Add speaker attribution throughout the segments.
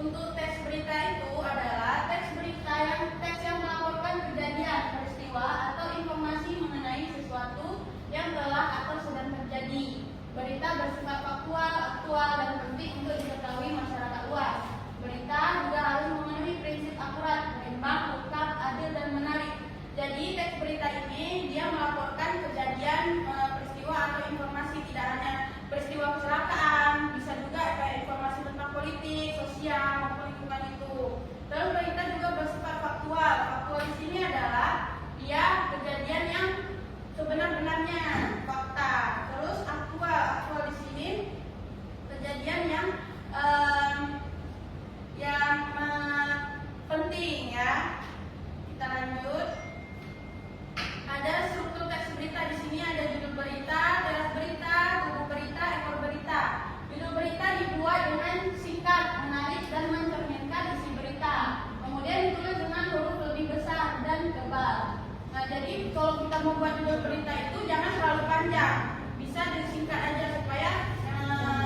Speaker 1: Untuk teks berita itu adalah teks yang melaporkan kejadian, peristiwa atau informasi mengenai sesuatu yang telah atau sedang terjadi. Berita bersifat faktual, aktual, dan penting untuk diketahui masyarakat luas. Berita juga harus memenuhi prinsip akurat, berimbang, lengkap, adil, dan menarik. Jadi teks berita ini dia melaporkan kejadian, peristiwa atau informasi, tidak hanya peristiwa kecelakaan, bisa juga kayak informasi tentang politik, sosial, maupun lingkungan itu. Terus berita juga bersifat faktual. Faktual di sini adalah dia kejadian yang sebenar-benarnya, fakta. Terus aktual di sini kejadian yang penting ya. Kita lanjut. Ada struktur teks berita di sini, ada judul berita, teras berita, tubuh berita, ekor berita. Judul berita dibuat dengan singkat, menarik, dan mencerminkan isi berita. Kemudian ditulis dengan huruf lebih besar dan tebal. Nah, jadi kalau kita membuat judul berita itu jangan terlalu panjang, bisa disingkat aja supaya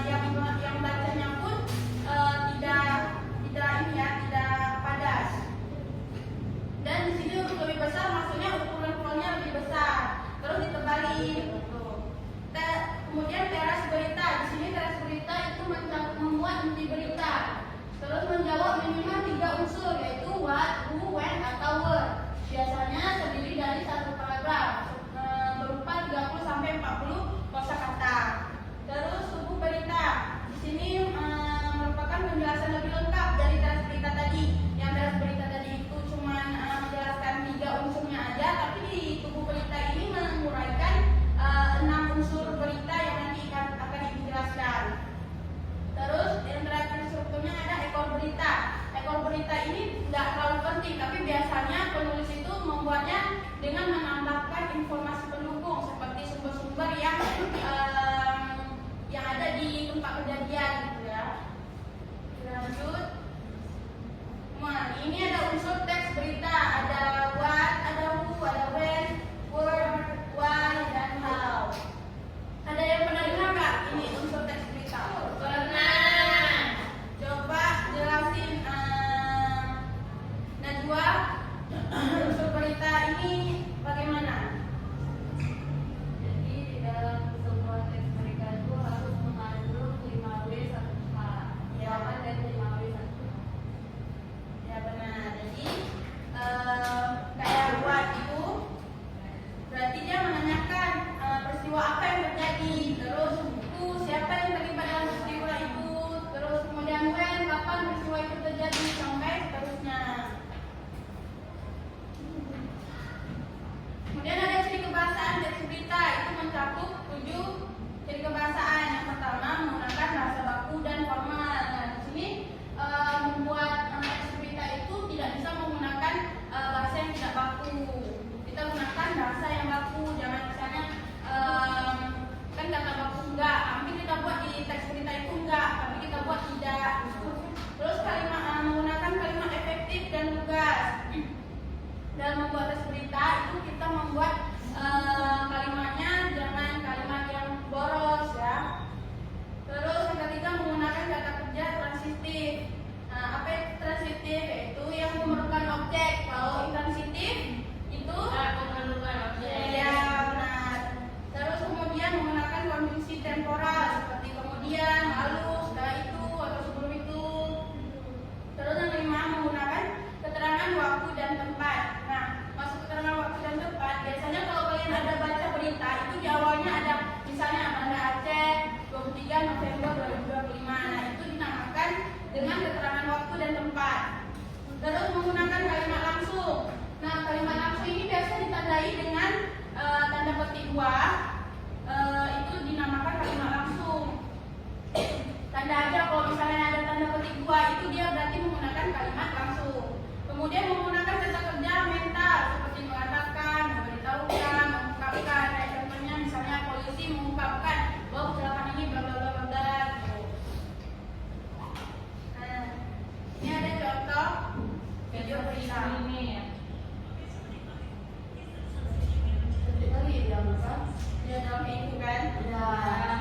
Speaker 1: yang bacanya pun tidak padas. Dan di sini huruf lebih besar maksudnya ukuran fontnya lebih besar. Terus ditebali. Kemudian teras berita. Di sini teras berita itu membuat inti berita. Terus menjawab minimal 3 unsur, yaitu what, who, when, atau where. Biasanya terdiri dari satu paragraf berupa 30 sampai 40 kosakata. Terus tubuh berita. Di sini merupakan penjelasan lebih lengkap dari teras berita tadi. Yang teras berita tadi itu cuma menjelaskan 3 unsurnya aja, tapi di tubuh berita ini menguraikan 6 unsur berita yang nanti akan dijelaskan. Terus yang terakhir strukturnya ada ekor berita. Ekor berita ini tidak terlalu penting, tapi biasanya penulis itu membuatnya dengan menambahkan informasi pendukung seperti sumber-sumber yang ada di tempat kejadian gitu ya. Lanjut. Nah, ini ada unsur teks berita, ada what, ada who, ada when, where, why, dan how. Ada yang pernah dengar nggak ini unsur teks berita? Pernah. Coba jelasin Najwa, unsur berita ini bagaimana?
Speaker 2: Jadi di dalam sebuah teks berita itu harus mengandung 5W 1H. Jawaban dari 5W 1H.
Speaker 1: Ya benar. Jadi kayak what itu berarti dia menanyakan peristiwa apa yang terjadi. Terus siapa yang terlibat dalam peristiwa itu. Terus kemudian when, kapan peristiwa itu terjadi, sampai seterusnya. Kemudian ada ciri kebahasaan teks berita, itu mencakup 7 ciri kebahasaan. Yang pertama menggunakan bahasa baku dan formal. Nah, di sini membuat teks berita itu tidak bisa menggunakan bahasa yang tidak baku. Kita gunakan bahasa yang baku, jangan misalnya kan kata baku enggak, tapi kita buat di teks berita itu enggak, tapi kita buat tidak. Terus menggunakan kalimat efektif dan lugas. Dalam membuat teks berita itu kita membuat kalimatnya jangan kalimat yang boros ya. Terus yang ketiga menggunakan kata kerja transitif. Apa itu transitif? Yaitu yang memerlukan objek. Kalau intransitif itu
Speaker 2: memerlukan objek.
Speaker 1: ya benar. Terus kemudian menggunakan konjungsi temporal seperti kemudian, lalu, setelah itu, atau sebelum itu. Terus yang kelima menggunakan keterangan waktu dan tempat. Nah, masuk keterangan waktu dan tempat. Biasanya kalau kalian ada baca berita itu di awalnya ada misalnya Banda Aceh 23 November 2025. Nah, itu dinamakan dengan keterangan waktu dan tempat. Terus menggunakan kalimat langsung. Nah, kalimat langsung ini biasa ditandai dengan tanda petik 2. Itu dinamakan kalimat langsung. Tanda aja kalau misalnya ada tanda petik 2 itu dia berarti menggunakan kalimat langsung. Kemudian menggunakan kata kerja mental seperti mengatakan, memberitahukan, mengungkapkan. Kayak contohnya misalnya polisi mengungkapkan bahwa kecelakaan ini bla bla bla bla gitu. Nah, ini ada contoh video berita.
Speaker 2: Ini ya.
Speaker 1: Sekali dia makan. Dia dalam itu kan?
Speaker 2: Ya,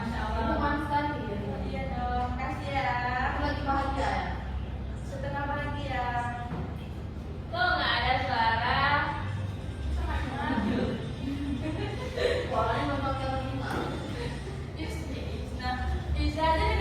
Speaker 2: insya Allah.
Speaker 1: Itu manis sekali. Iya dong, kasih ya.
Speaker 2: Lagi bahagia ya.
Speaker 1: Tidak ada